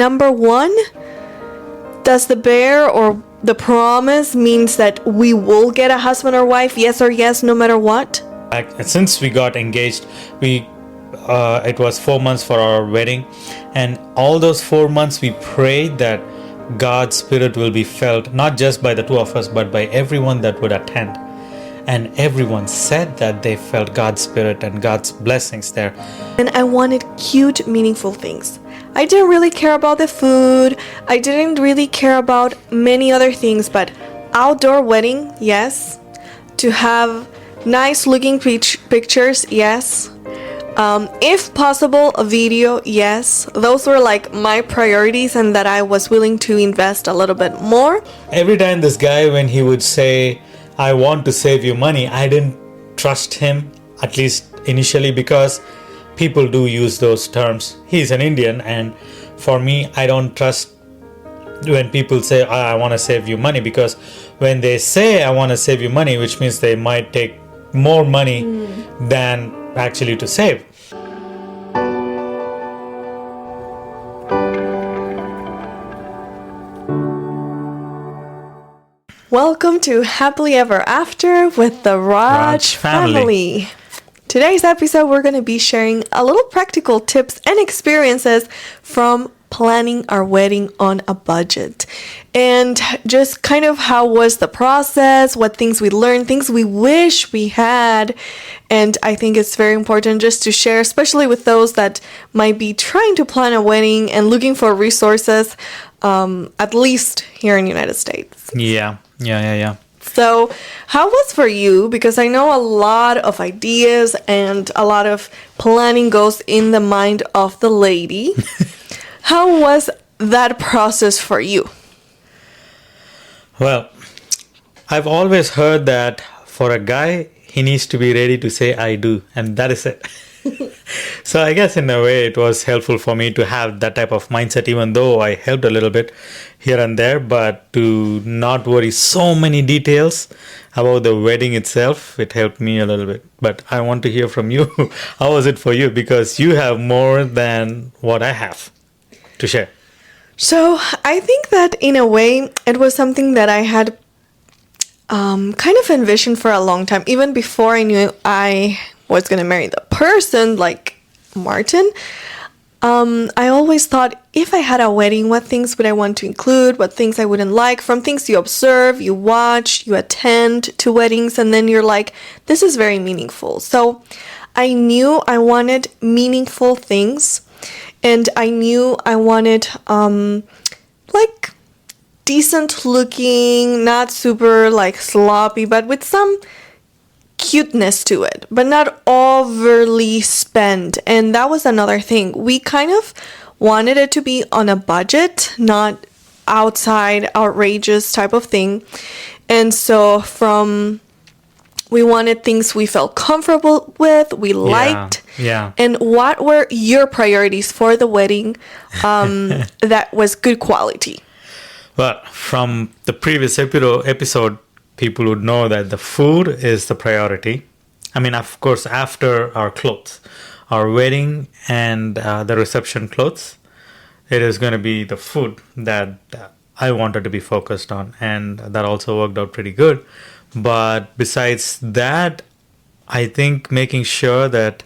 Number one, does the bear or the promise means that we will get a husband or wife, yes or yes, no matter what? Since we got engaged, it was 4 months for our wedding, and all those 4 months we prayed that God's spirit will be felt not just by the two of us but by everyone that would attend. And everyone said that they felt God's spirit and God's blessings there. And I wanted cute, meaningful things. I didn't really care about the food. I didn't really care about many other things, but outdoor wedding, yes. To have nice looking pictures, yes. If possible, a video, yes. Those were like my priorities and that I was willing to invest a little bit more. Every time this guy, when he would say, I want to save you money, I didn't trust him, at least initially, because people do use those terms. He's an Indian, and for me, I don't trust when people say, I want to save you money, because when they say I want to save you money, which means they might take more money than actually to save. Welcome to Happily Ever After with the Raj family. Today's episode, we're going to be sharing a little practical tips and experiences from planning our wedding on a budget. And just kind of how was the process, what things we learned, things we wish we had. And I think it's very important just to share, especially with those that might be trying to plan a wedding and looking for resources, at least here in the United States. Yeah. So how was for you? Because I know a lot of ideas and a lot of planning goes in the mind of the lady. How was that process for you? Well, I've always heard that for a guy, he needs to be ready to say I do, and that is it. So I guess in a way it was helpful for me to have that type of mindset, even though I helped a little bit here and there, but to not worry so many details about the wedding itself, it helped me a little bit. But I want to hear from you. How was it for you? Because you have more than what I have to share. So I think that in a way it was something that I had kind of envisioned for a long time, even before I knew I was going to marry the person like Martin. I always thought, if I had a wedding, what things would I want to include, what things I wouldn't like, from things you observe, you watch, you attend to weddings, and then you're like, this is very meaningful. So I knew I wanted meaningful things, and I knew I wanted like decent looking, not super like sloppy, but with some cuteness to it, but not overly spent. And that was another thing. We kind of wanted it to be on a budget, not outside outrageous type of thing. And so we wanted things we felt comfortable with, we liked. Yeah. And what were your priorities for the wedding that was good quality? Well, from the previous episode, people would know that the food is the priority. I mean, of course, after our clothes, our wedding and the reception clothes, it is going to be the food that I wanted to be focused on. And that also worked out pretty good. But besides that, I think making sure that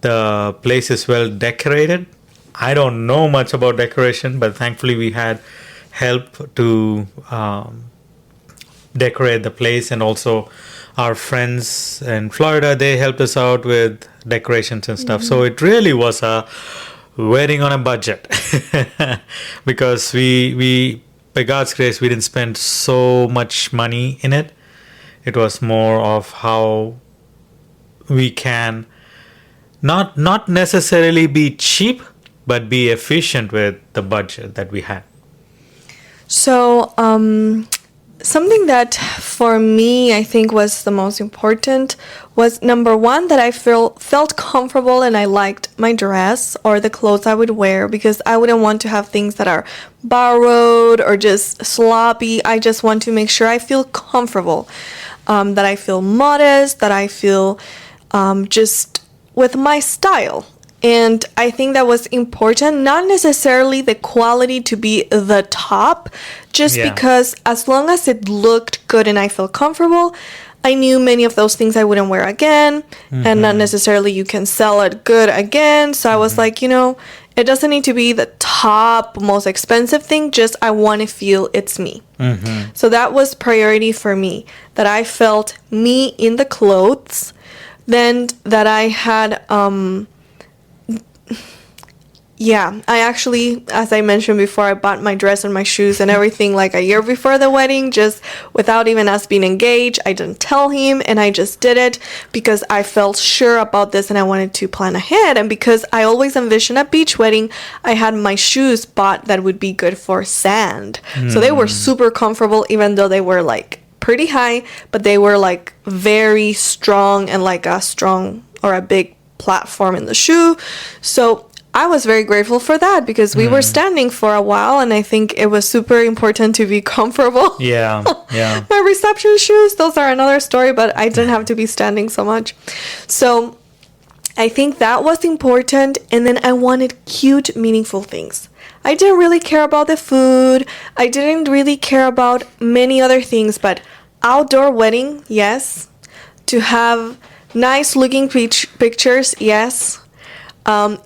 the place is well decorated. I don't know much about decoration, but thankfully we had help to decorate the place, and also our friends in Florida, they helped us out with decorations and stuff. So it really was a wedding on a budget because we by God's grace, we didn't spend so much money in it. It was more of how we can not necessarily be cheap, but be efficient with the budget that we had. So something that for me I think was the most important was, number one, that I felt comfortable and I liked my dress or the clothes I would wear, because I wouldn't want to have things that are borrowed or just sloppy. I just want to make sure I feel comfortable, that I feel modest, that I feel just with my style. And I think that was important, not necessarily the quality to be the top, just Yeah. because as long as it looked good and I felt comfortable, I knew many of those things I wouldn't wear again, and not necessarily you can sell it good again. So I was like, it doesn't need to be the top, most expensive thing, just I want to feel it's me. So that was priority for me, that I felt me in the clothes, then that I had yeah, I actually, as I mentioned before, I bought my dress and my shoes and everything like a year before the wedding, just without even us being engaged. I didn't tell him, and I just did it because I felt sure about this and I wanted to plan ahead. And because I always envisioned a beach wedding, I had my shoes bought that would be good for sand. So they were super comfortable, even though they were like pretty high, but they were like very strong and like a strong or a big platform in the shoe. So I was very grateful for that because we were standing for a while, and I think it was super important to be comfortable. Yeah, yeah. My reception shoes, those are another story, but I didn't have to be standing so much. So I think that was important, and then I wanted cute, meaningful things. I didn't really care about the food. I didn't really care about many other things, but outdoor wedding, yes. To have nice looking pictures, yes.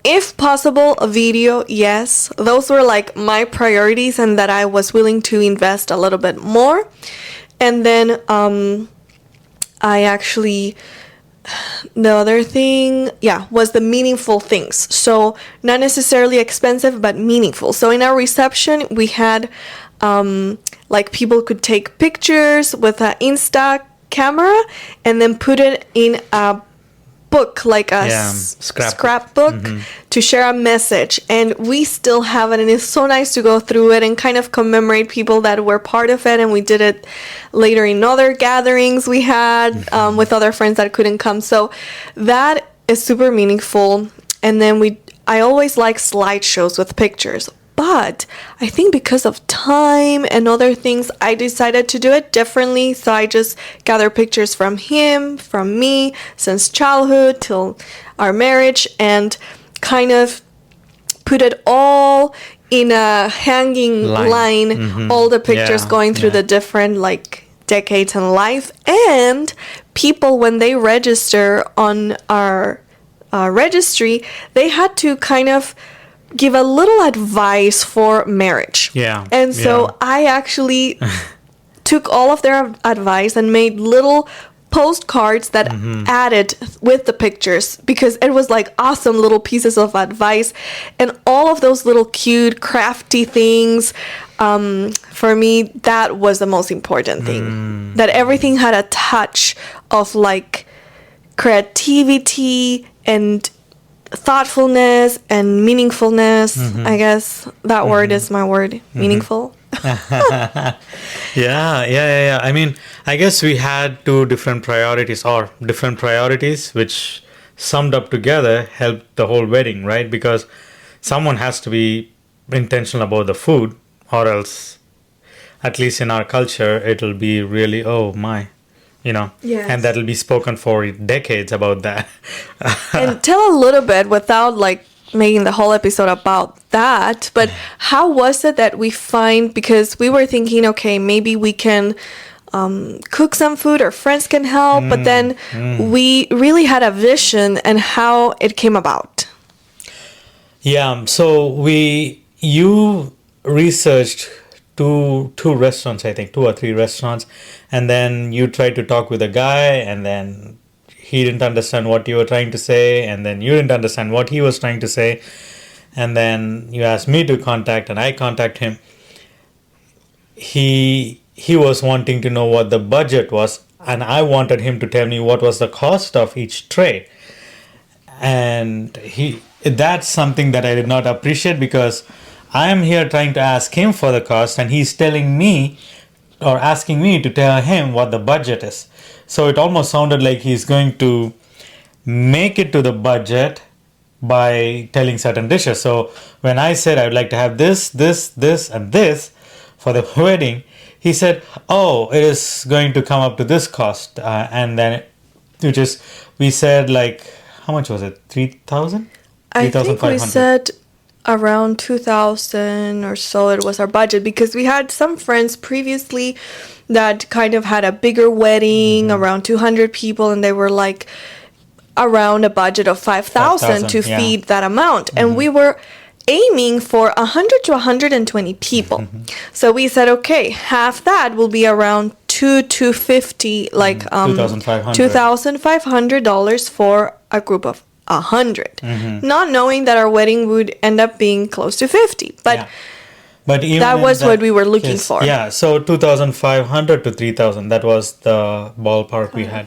If possible, a video, yes. Those were like my priorities, and that I was willing to invest a little bit more. And then I actually, the other thing, was the meaningful things. So not necessarily expensive, but meaningful. So in our reception, we had like people could take pictures with an Insta camera and then put it in a book, like a scrapbook, to share a message. And we still have it, and it's so nice to go through it and kind of commemorate people that were part of it. And we did it later in other gatherings we had with other friends that couldn't come. So that is super meaningful. And then I always like slideshows with pictures. But I think because of time and other things, I decided to do it differently. So I just gather pictures from him, from me, since childhood till our marriage, and kind of put it all in a hanging line, all the pictures going through the different like decades in life. And people, when they register on our registry, they had to kind of give a little advice for marriage. Yeah. And so I actually took all of their advice and made little postcards that added with the pictures, because it was like awesome little pieces of advice, and all of those little cute crafty things. For me, that was the most important thing, that everything had a touch of like creativity and thoughtfulness and meaningfulness. I guess that word is my word, meaningful. Yeah. I mean, I guess we had two different priorities, which summed up together helped the whole wedding, right? Because someone has to be intentional about the food, or else, at least in our culture, it'll be really, oh my, Yes. and that'll be spoken for decades about that. And tell a little bit, without like making the whole episode about that, but how was it that we find, because we were thinking, okay, maybe we can cook some food, or friends can help, but then we really had a vision, and how it came about. Yeah, so you researched two restaurants, I think, 2 or 3 restaurants, and then you tried to talk with a guy, and then he didn't understand what you were trying to say, and then you didn't understand what he was trying to say, and then you asked me to contact, and I contact him. He was wanting to know what the budget was, and I wanted him to tell me what was the cost of each tray. And that's something that I did not appreciate, because I am here trying to ask him for the cost, and he's telling me, or asking me to tell him what the budget is. So it almost sounded like he's going to make it to the budget by telling certain dishes. So when I said I would like to have this, and this for the wedding, he said, oh, it is going to come up to this cost. And then we said, like, how much was it? 3,000? I think we 3,500. said around 2000 or so it was our budget because we had some friends previously that kind of had a bigger wedding, around 200 people, and they were like around a budget of 5,000 to 5,000, yeah. feed that amount. And we were aiming for 100 to 120 people. So we said, okay, half that will be around 250, like $2,500. $2,500 for a group of 100, not knowing that our wedding would end up being close to 50. But Yeah. But even that in was what we were looking for. Yeah, so 2,500 to 3,000, that was the ballpark we had.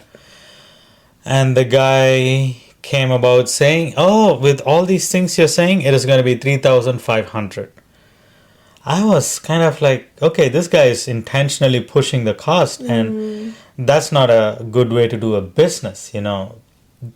And the guy came about saying, oh, with all these things you're saying, it is going to be 3,500. I was kind of like, okay, this guy is intentionally pushing the cost, and that's not a good way to do a business, you know.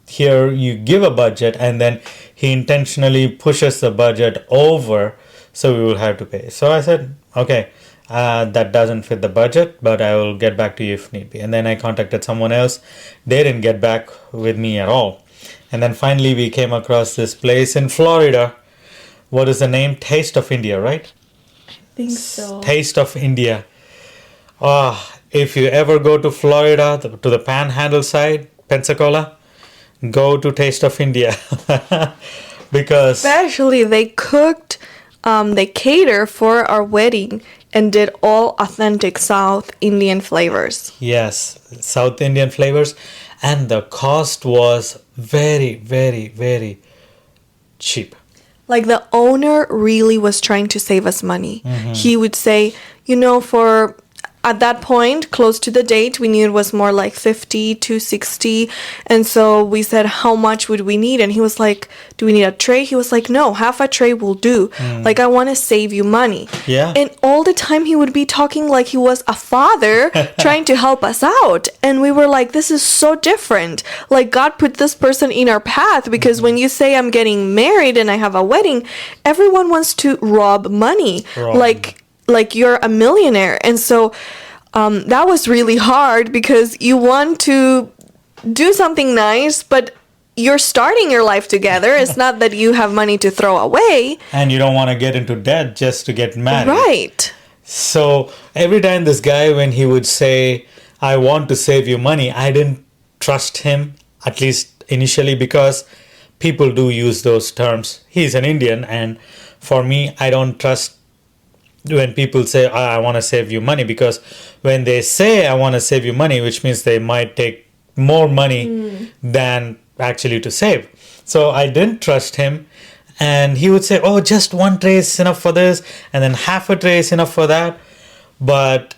Here you give a budget and then he intentionally pushes the budget over, so we will have to pay. So I said, okay, that doesn't fit the budget, but I will get back to you if need be. And then I contacted someone else. They didn't get back with me at all. And then finally we came across this place in Florida. What is the name? Taste of India, right? I think so. Taste of India. If you ever go to Florida, to the Panhandle side, Pensacola, go to Taste of India. Because Especially they cooked, they cater for our wedding and did all authentic South Indian flavors. yes, South Indian flavors, and the cost was very, very, very cheap. Like the owner really was trying to save us money. He would say, you know, for at that point, close to the date, we knew it was more like 50 to 60. And so we said, how much would we need? And he was like, do we need a tray? He was like, no, half a tray will do. Like, I want to save you money. Yeah. And all the time he would be talking like he was a father trying to help us out. And we were like, this is so different. Like, God put this person in our path because when you say I'm getting married and I have a wedding, everyone wants to rob money. Like you're a millionaire. And so that was really hard because you want to do something nice, but you're starting your life together. It's not that you have money to throw away. And you don't want to get into debt just to get married. Right. So every time this guy, when he would say, I want to save you money, I didn't trust him, at least initially, because people do use those terms. He's an Indian, and for me, I don't trust when people say, I want to save you money, because when they say I want to save you money, which means they might take more money than actually to save. So I didn't trust him, and he would say, oh, just one tray is enough for this, and then half a tray is enough for that. But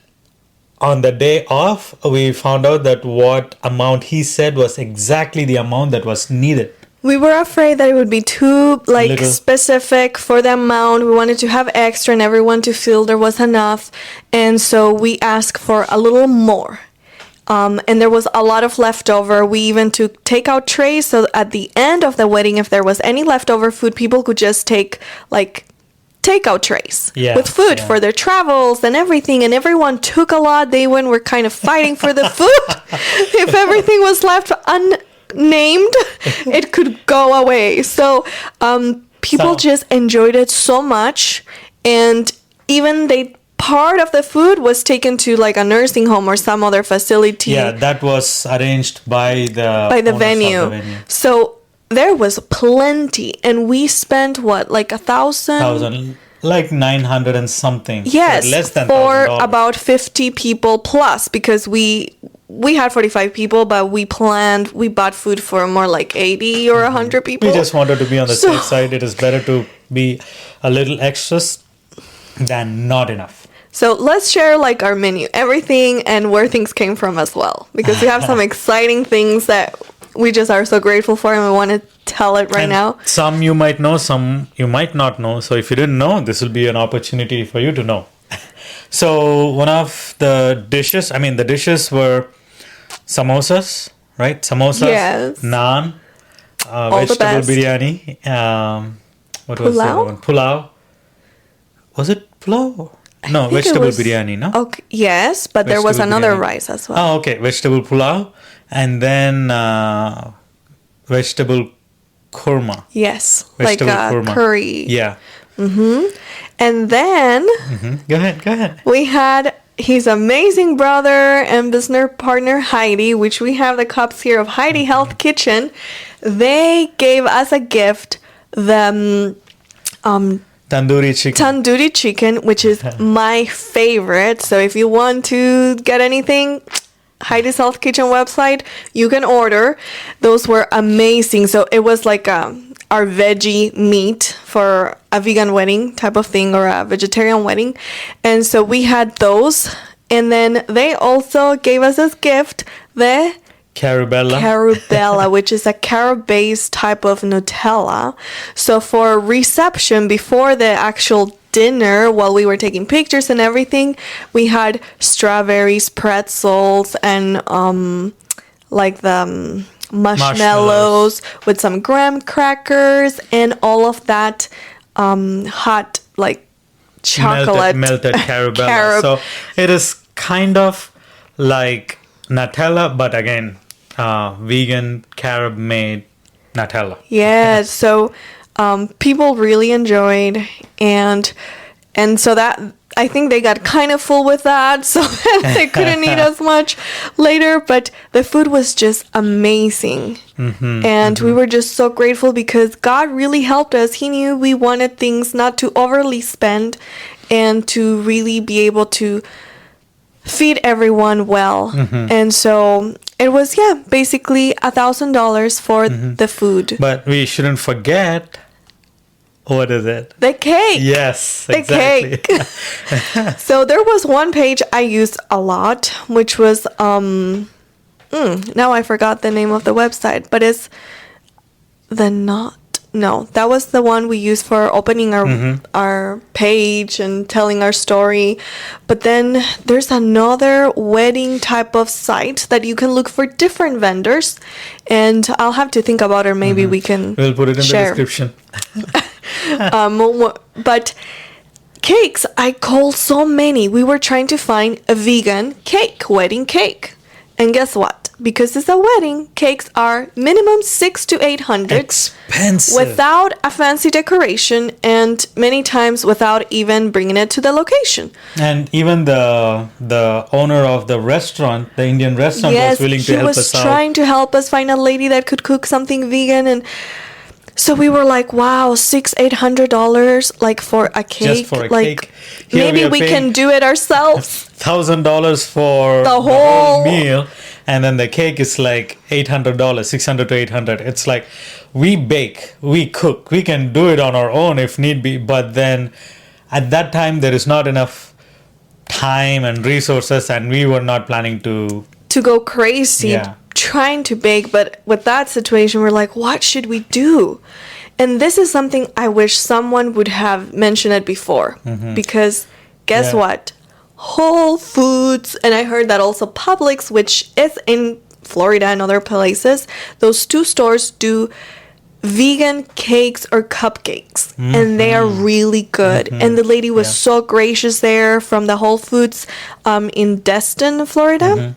on the day off, we found out that what amount he said was exactly the amount that was needed. We were afraid that it would be too Little. specific for the amount. We wanted to have extra and everyone to feel there was enough. And so we asked for a little more. And there was a lot of leftover. We even took takeout trays. So at the end of the wedding, if there was any leftover food, people could just take takeout trays with food for their travels and everything. And everyone took a lot. They were kind of fighting for the food. If everything was left unnamed, it could go away. So people just enjoyed it so much, and even part of the food was taken to like a nursing home or some other facility. Yeah, that was arranged by the owners of venue. So there was plenty, and we spent like 1,000, like 900 and something. yes, less than for $1,000. about 50 people plus, because we had 45 people, but we bought food for more like 80 or 100 people. We just wanted to be on the safe side. It is better to be a little extras than not enough. So let's share like our menu, everything, and where things came from as well, because we have some exciting things that we just are so grateful for, and we want to tell it right now. Some you might know, some you might not know. So if you didn't know, this will be an opportunity for you to know. So one of the dishes were samosas, right? Samosas, Yes. naan, vegetable biryani. What was the other one? Pulao. Was it pulao? No, vegetable biryani, no? Okay, yes, but there was Vegetable another biryani. rice as well. Oh, okay. Vegetable pulao. And then vegetable korma. Yes, Vegetable like a korma. curry. Yeah. And then Go ahead. we had his amazing brother and business partner Heidi, which we have the cups here of Heidi Health Kitchen. They gave us a gift the Tandoori chicken. which is my favorite. So if you want to get anything, Heidi's Health Kitchen website, you can order. Those were amazing. So it was like our veggie meat for a vegan wedding type of thing, or a vegetarian wedding. And so we had those. And then they also gave us as gift the Carabella, which is a carob-based type of Nutella. So for reception, before the actual dinner, while we were taking pictures and everything, we had strawberries, pretzels, and like the marshmallows with some graham crackers and all of that hot like chocolate melted Carabella. So it is kind of like Nutella, but again, vegan carob made Nutella. Yeah, so people really enjoyed, and so that I think they got kind of full with that, so they couldn't eat as much later. But the food was just amazing, and we were just so grateful because God really helped us. He knew we wanted things not to overly spend, and to really be able to feed everyone well. And so it was basically $1,000 for the food. But we shouldn't forget, what is it? The cake. Yes, the exactly. Cake. So there was one page I used a lot, which was now I forgot the name of the website, but it's that was the one we used for opening our page and telling our story. But then there's another wedding type of site that you can look for different vendors, and I'll have to think about it. Maybe we can We'll put it in share. the description. But cakes, I called so many. We were trying to find a vegan wedding cake. And guess what? Because it's a wedding, cakes are minimum $600 to $800. Expensive. Without a fancy decoration, and many times without even bringing it to the location. And even the owner of the restaurant, the Indian restaurant, was willing to help us out. He was trying to help us find a lady that could cook something vegan, and so we were like, wow, $600 like for a cake. Just for a like, cake. Here maybe we can do it ourselves. $1,000 for The whole meal, and then the cake is like $800, $600 to $800. It's like, we bake, we cook, we can do it on our own if need be, but then at that time there is not enough time and resources, and we were not planning to go crazy trying to bake. But with that situation, we're like, what should we do? And this is something I wish someone would have mentioned it before, because guess what? Whole Foods, and I heard that also Publix, which is in Florida and other places, those two stores do vegan cakes or cupcakes, and they are really good. And the lady was so gracious there from the Whole Foods in Destin, Florida.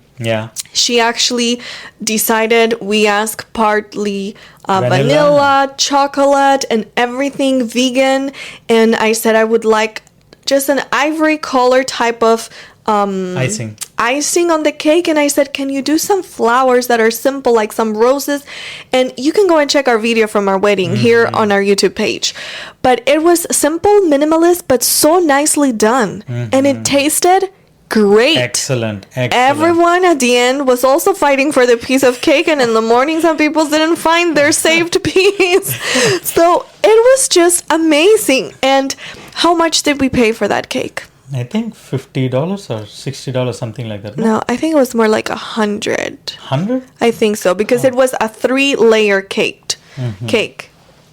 She actually decided, we asked partly vanilla, chocolate, and everything vegan, and I said I would like just an ivory color type of icing on the cake. And I said, can you do some flowers that are simple, like some roses? And you can go and check our video from our wedding here on our YouTube page. But it was simple, minimalist, but so nicely done. And it tasted great. Excellent. Everyone at the end was also fighting for the piece of cake, and in the morning some people didn't find their saved piece. So it was just amazing. And how much did we pay for that cake? I think $50 or $60, something like that. No, I think it was more like 100. 100? I think so, because it was a 3-layer cake.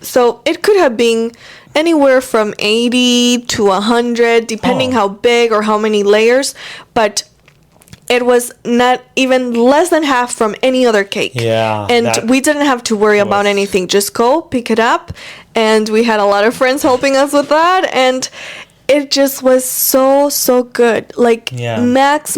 So it could have been anywhere from 80 to 100, depending how big or how many layers. But it was not even less than half from any other cake. And we didn't have to worry about anything. Just go, pick it up. And we had a lot of friends helping us with that. And it just was so good. Like Yeah. max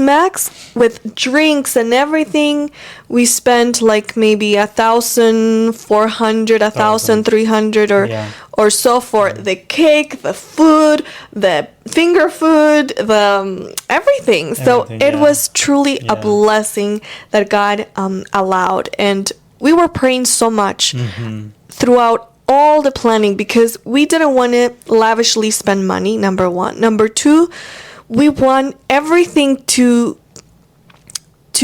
with drinks and everything. We spent like maybe 1,400, 1,300 Yeah. or so for the cake, the food, the finger food, the everything. So Everything, it yeah. was truly a Yeah. blessing that God allowed, and we were praying so much throughout all the planning because we didn't want to lavishly spend money, number one. Number two, we want everything to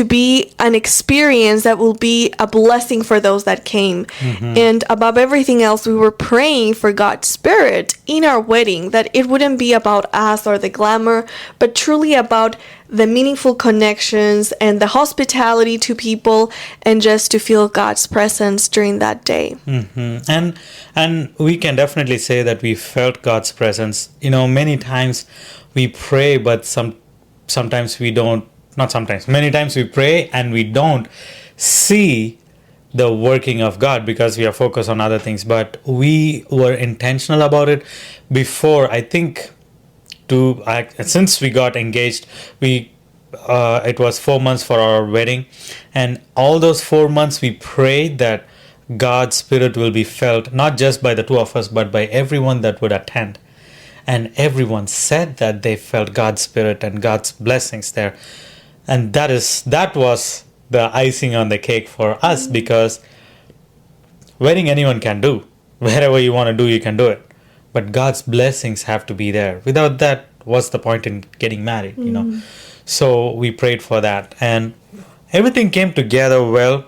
be an experience that will be a blessing for those that came. And above everything else, we were praying for God's Spirit in our wedding, that it wouldn't be about us or the glamour, but truly about the meaningful connections and the hospitality to people, and just to feel God's presence during that day. And we can definitely say that we felt God's presence. Many times we pray, but sometimes we don't. Not sometimes. Many times we pray and we don't see the working of God because we are focused on other things. But we were intentional about it before. I think since we got engaged, it was 4 months for our wedding, and all those 4 months we prayed that God's Spirit will be felt not just by the two of us but by everyone that would attend. And everyone said that they felt God's Spirit and God's blessings there. And that was the icing on the cake for us, because wedding anyone can do. Wherever you want to do, you can do it. But God's blessings have to be there. Without that, what's the point in getting married, So we prayed for that. And everything came together well.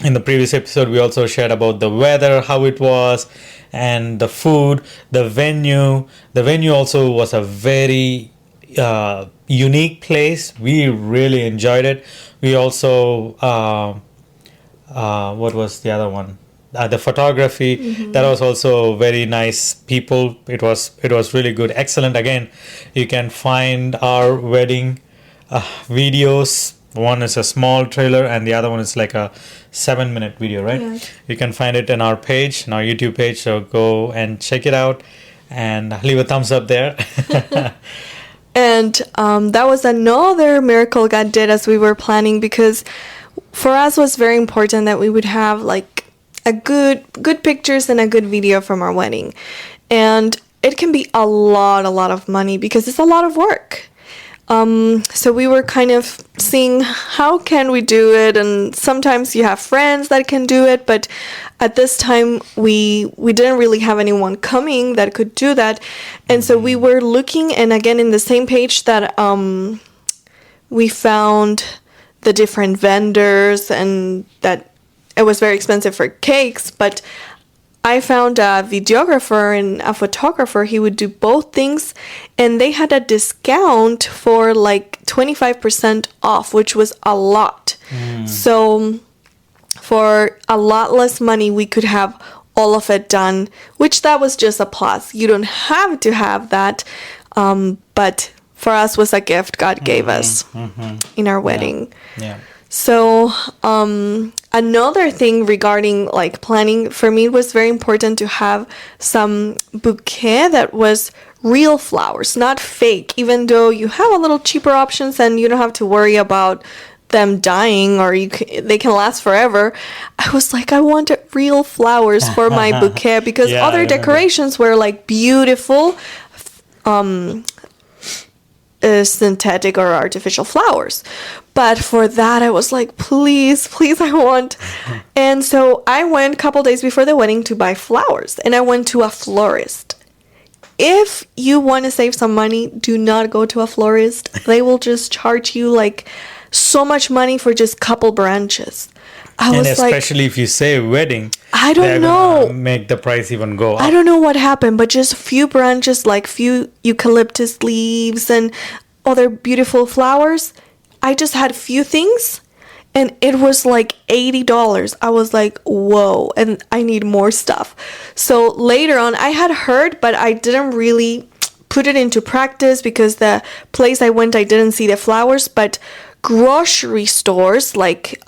In the previous episode, we also shared about the weather, how it was, and the food, the venue. The venue also was a very unique place. We really enjoyed it. We also what was the other one? The photography. That was also very nice people. It was really good, excellent. Again, you can find our wedding videos. One is a small trailer and the other one is like a 7-minute video, right? Yeah. You can find it in our page, in our YouTube page. So go and check it out and leave a thumbs up there. And that was another miracle God did as we were planning, because for us it was very important that we would have like a good pictures and a good video from our wedding. And it can be a lot of money because it's a lot of work. So we were kind of seeing how can we do it, and sometimes you have friends that can do it, but at this time we didn't really have anyone coming that could do that. And so we were looking, and again in the same page that we found the different vendors, and that it was very expensive for cakes, but I found a videographer and a photographer. He would do both things, and they had a discount for like 25% off, which was a lot. So for a lot less money, we could have all of it done, which that was just a plus. You don't have to have that, but for us was a gift God gave us in our wedding. Yeah. So another thing regarding like planning, for me it was very important to have some bouquet that was real flowers, not fake, even though you have a little cheaper options and you don't have to worry about them dying, or they can last forever. I was like, I wanted real flowers for my bouquet, because Yeah, I other remember. decorations were like beautiful synthetic or artificial flowers, but for that I was like, please I want. And so I went a couple days before the wedding to buy flowers, and I went to a florist. If you want to save some money, do not go to a florist. They will just charge you like so much money for just couple branches. I And was like, especially if you say wedding, I they're don't know. gonna make the price even go up. I don't know what happened, but just a few branches, like few eucalyptus leaves and other beautiful flowers. I just had few things, and it was like $80. I was like, whoa, and I need more stuff. So later on, I had heard, but I didn't really put it into practice because the place I went, I didn't see the flowers, but grocery stores like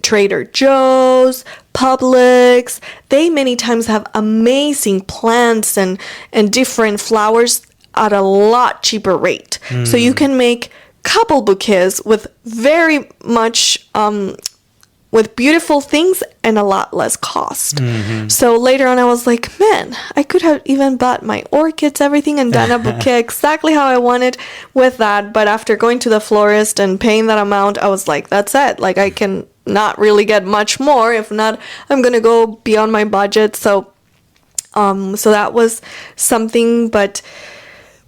Trader Joe's, Publix. They many times have amazing plants and different flowers at a lot cheaper rate. So you can make couple bouquets with very much with beautiful things and a lot less cost. So later on I was like, man, I could have even bought my orchids, everything, and done a bouquet exactly how I wanted with that. But after going to the florist and paying that amount, I was like, that's it. Like, I can not really get much more. If not, I'm gonna go beyond my budget. So that was something, but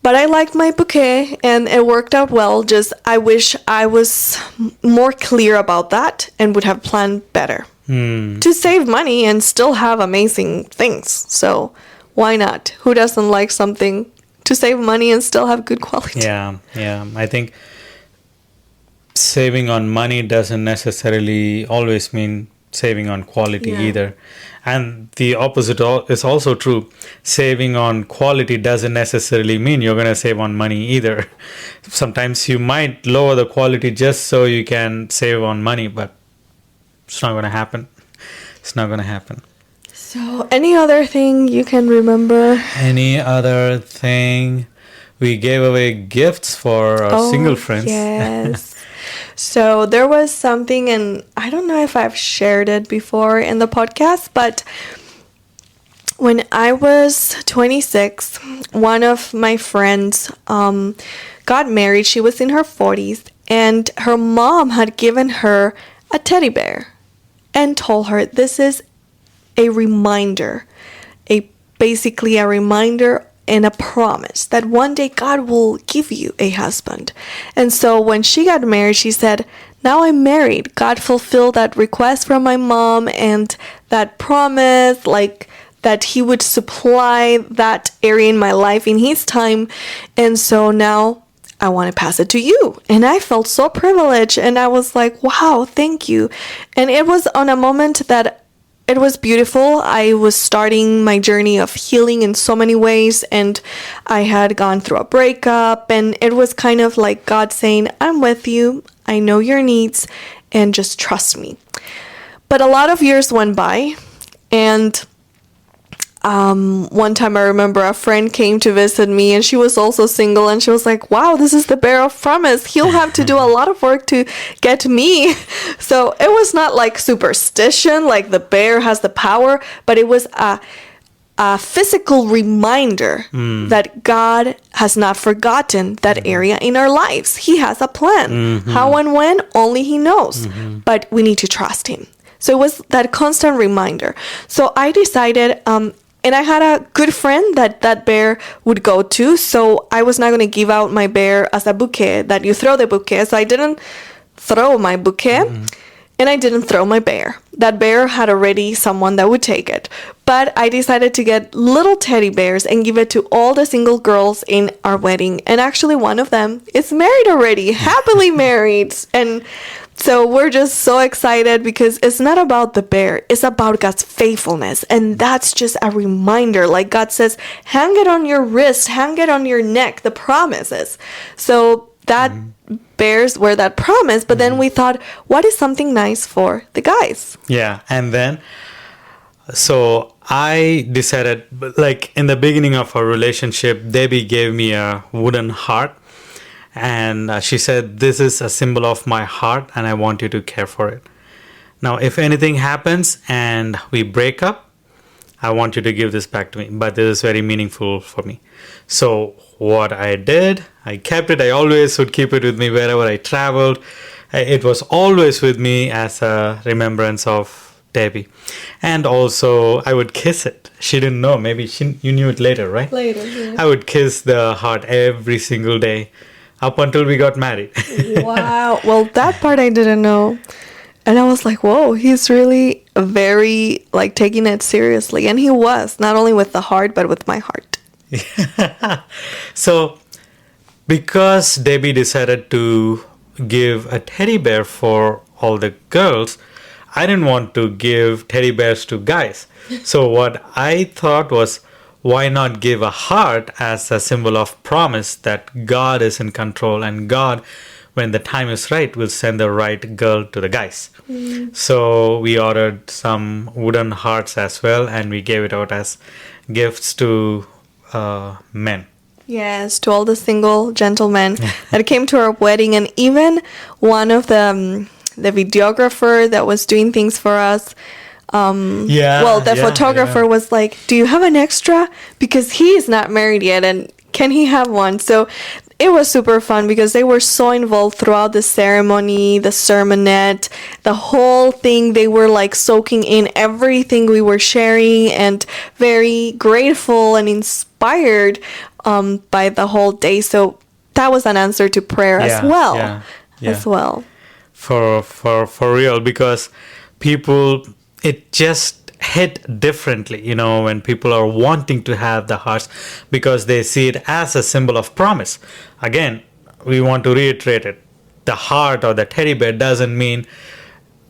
I liked my bouquet and it worked out well. Just I wish I was more clear about that and would have planned better to save money and still have amazing things. So why not? Who doesn't like something to save money and still have good quality? Yeah. I think saving on money doesn't necessarily always mean saving on quality either. And the opposite is also true. Saving on quality doesn't necessarily mean you're going to save on money either. Sometimes you might lower the quality just so you can save on money, but it's not going to happen. It's not going to happen. So any other thing you can remember? Any other thing? We gave away gifts for our single friends. Yes. So there was something, and I don't know if I've shared it before in the podcast, but when I was 26, one of my friends got married. She was in her 40s, and her mom had given her a teddy bear and told her this is a reminder, basically a reminder and a promise that one day God will give you a husband. And so when she got married, she said, now I'm married. God fulfilled that request from my mom and that promise, like that he would supply that area in my life in his time. And so now I want to pass it to you. And I felt so privileged. And I was like, wow, thank you. And it was on a moment that it was beautiful. I was starting my journey of healing in so many ways, and I had gone through a breakup, and it was kind of like God saying, I'm with you, I know your needs, and just trust me. But a lot of years went by, and one time I remember a friend came to visit me, and she was also single, and she was like, wow, this is the bear of promise. He'll have to do a lot of work to get me. So it was not like superstition, like the bear has the power, but it was a physical reminder that God has not forgotten that area in our lives. He has a plan. How and when, only he knows. But we need to trust him. So it was that constant reminder. So I decided, and I had a good friend that bear would go to. So I was not going to give out my bear as a bouquet, that you throw the bouquet. So I didn't throw my bouquet, and I didn't throw my bear. That bear had already someone that would take it. But I decided to get little teddy bears and give it to all the single girls in our wedding. And actually one of them is married already, happily married. And so we're just so excited because it's not about the bear. It's about God's faithfulness. And that's just a reminder. Like God says, hang it on your wrist, hang it on your neck, the promises. So that bears were that promise. But then we thought, what is something nice for the guys? Yeah. And then, so I decided, like in the beginning of our relationship, Debbie gave me a wooden heart. And she said, this is a symbol of my heart and I want you to care for it. Now, if anything happens and we break up, I want you to give this back to me. But this is very meaningful for me. So what I did, I kept it. I always would keep it with me wherever I traveled. It was always with me as a remembrance of Debbie. And also I would kiss it. She didn't know. Maybe you knew it later, right? Later, yeah. I would kiss the heart every single day. Up until we got married. Wow. Well, that part I didn't know. And I was like, whoa, he's really very, like, taking it seriously. And he was, not only with the heart, but with my heart. So, because Debbie decided to give a teddy bear for all the girls, I didn't want to give teddy bears to guys. So what I thought was, why not give a heart as a symbol of promise that God is in control and God when the time is right, we'll send the right girl to the guys. So we ordered some wooden hearts as well, and we gave it out as gifts to men. Yes, to all the single gentlemen that came to our wedding, and even one of the videographer that was doing things for us. The photographer was like, "Do you have an extra? Because he is not married yet, and can he have one?" So it was super fun because they were so involved throughout the ceremony, the sermonette, the whole thing. They were like soaking in everything we were sharing and very grateful and inspired by the whole day. So that was an answer to prayer as well. As well. For real, because people, it just hit differently, when people are wanting to have the hearts, because they see it as a symbol of promise. Again, we want to reiterate it. The heart or the teddy bear doesn't mean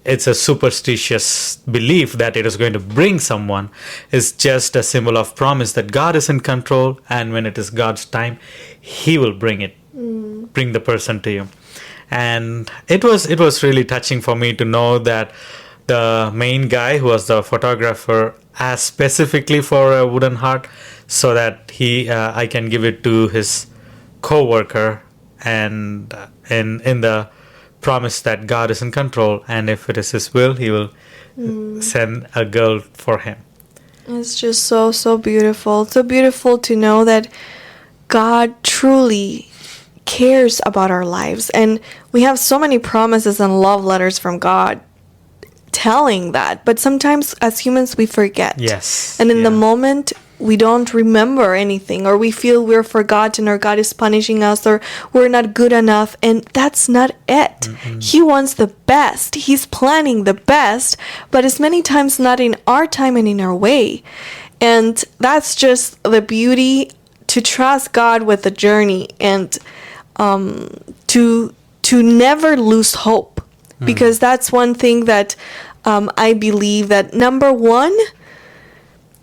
it's a superstitious belief that it is going to bring someone. It's just a symbol of promise that God is in control, and when it is God's time, He will bring the person to you. And it was really touching for me to know that the main guy, who was the photographer, asked specifically for a wooden heart so that I can give it to his co-worker, and in the promise that God is in control, and if it is His will, He will send a girl for him. It's just so beautiful. So beautiful to know that God truly cares about our lives, and we have so many promises and love letters from God telling that, but sometimes as humans we forget. Yes. And in the moment we don't remember anything, or we feel we're forgotten, or God is punishing us, or we're not good enough, and that's not it. Mm-hmm. He wants the best. He's planning the best, but it's many times not in our time and in our way. And that's just the beauty, to trust God with the journey, and to never lose hope, because that's one thing that I believe, that number one,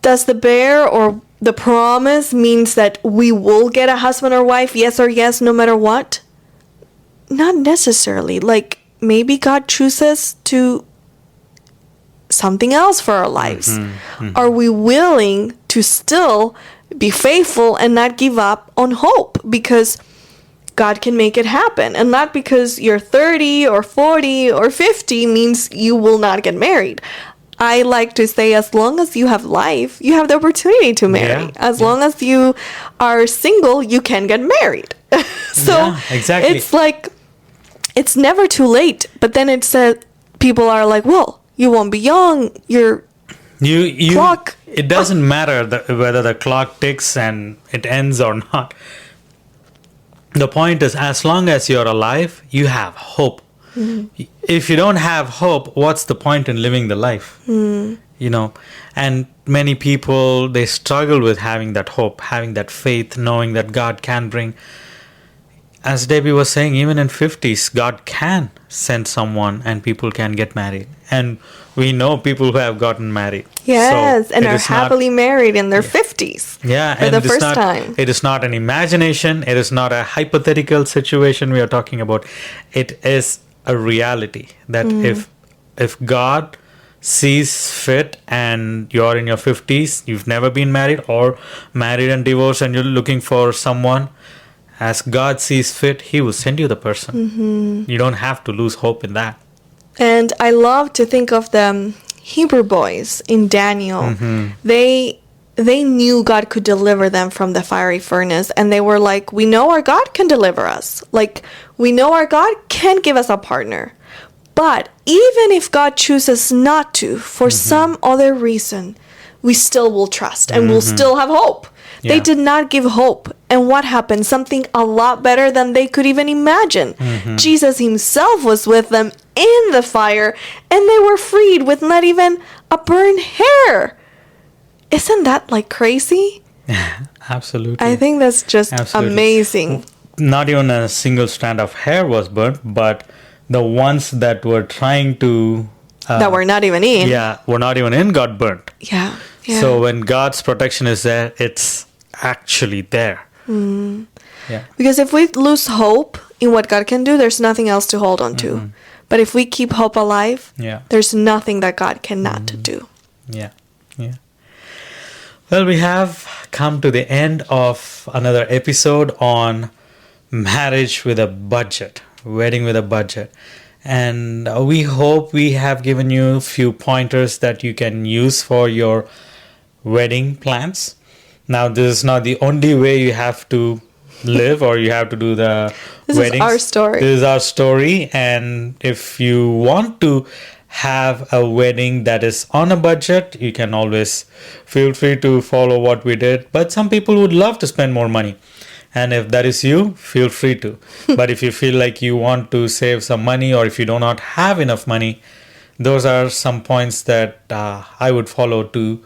does the bear or the promise means that we will get a husband or wife, yes or yes, no matter what? Not necessarily. Like, maybe God chooses to something else for our lives. Are we willing to still be faithful and not give up on hope? Because God can make it happen. And not because you're 30 or 40 or 50 means you will not get married. I like to say, as long as you have life, you have the opportunity to marry. As long as you are single, you can get married. So exactly. It's like, it's never too late. But then it said, people are like, well, you won't be young. You clock. It doesn't matter whether the clock ticks and it ends or not. The point is, as long as you're alive, you have hope. Mm-hmm. If you don't have hope, what's the point in living the life? And many people, they struggle with having that hope, having that faith, knowing that God can bring. As Debbie was saying, even in 50s, God can send someone and people can get married. And we know people who have gotten married. Yes, and are happily married in their 50s. Yeah, for the first time. It is not an imagination. It is not a hypothetical situation we are talking about. It is a reality that if God sees fit and you're in your 50s, you've never been married, or married and divorced and you're looking for someone, as God sees fit, He will send you the person. Mm-hmm. You don't have to lose hope in that. And I love to think of the Hebrew boys in Daniel. Mm-hmm. They knew God could deliver them from the fiery furnace, and they were like, we know our God can deliver us. Like, we know our God can give us a partner. But even if God chooses not to, for some other reason, we still will trust and we'll still have hope. Yeah. They did not give hope. And what happened? Something a lot better than they could even imagine. Mm-hmm. Jesus Himself was with them in the fire, and they were freed with not even a burned hair. Isn't that like crazy? Absolutely. I think that's just amazing. Not even a single strand of hair was burnt, but the ones that were trying to... that were not even in. Yeah, were not even in, got burnt. Yeah. So when God's protection is there, it's actually there. Yeah. Because if we lose hope in what God can do, there's nothing else to hold on to. But if we keep hope alive, Yeah. there's nothing that God cannot do. Yeah. Yeah. Well, we have come to the end of another episode on marriage with a budget, wedding with a budget. And we hope we have given you a few pointers that you can use for your wedding plans. Now, this is not the only way you have to live or you have to do the This weddings. is our story. This is our story. And if you want to have a wedding that is on a budget, you can always feel free to follow what we did. But some people would love to spend more money. And if that is you, feel free to. But if you feel like you want to save some money or if you do not have enough money, those are some points that I would follow to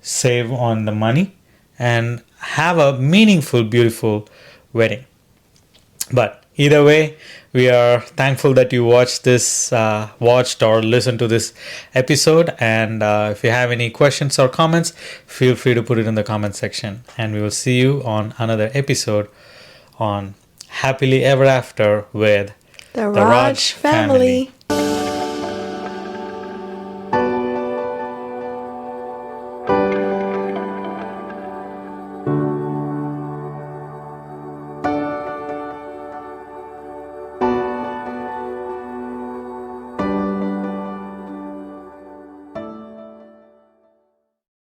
save on the money and have a meaningful, beautiful wedding. But either way, we are thankful that you watched or listened to this episode. And if you have any questions or comments, feel free to put it in the comment section. And we will see you on another episode on Happily Ever After with The Raj family.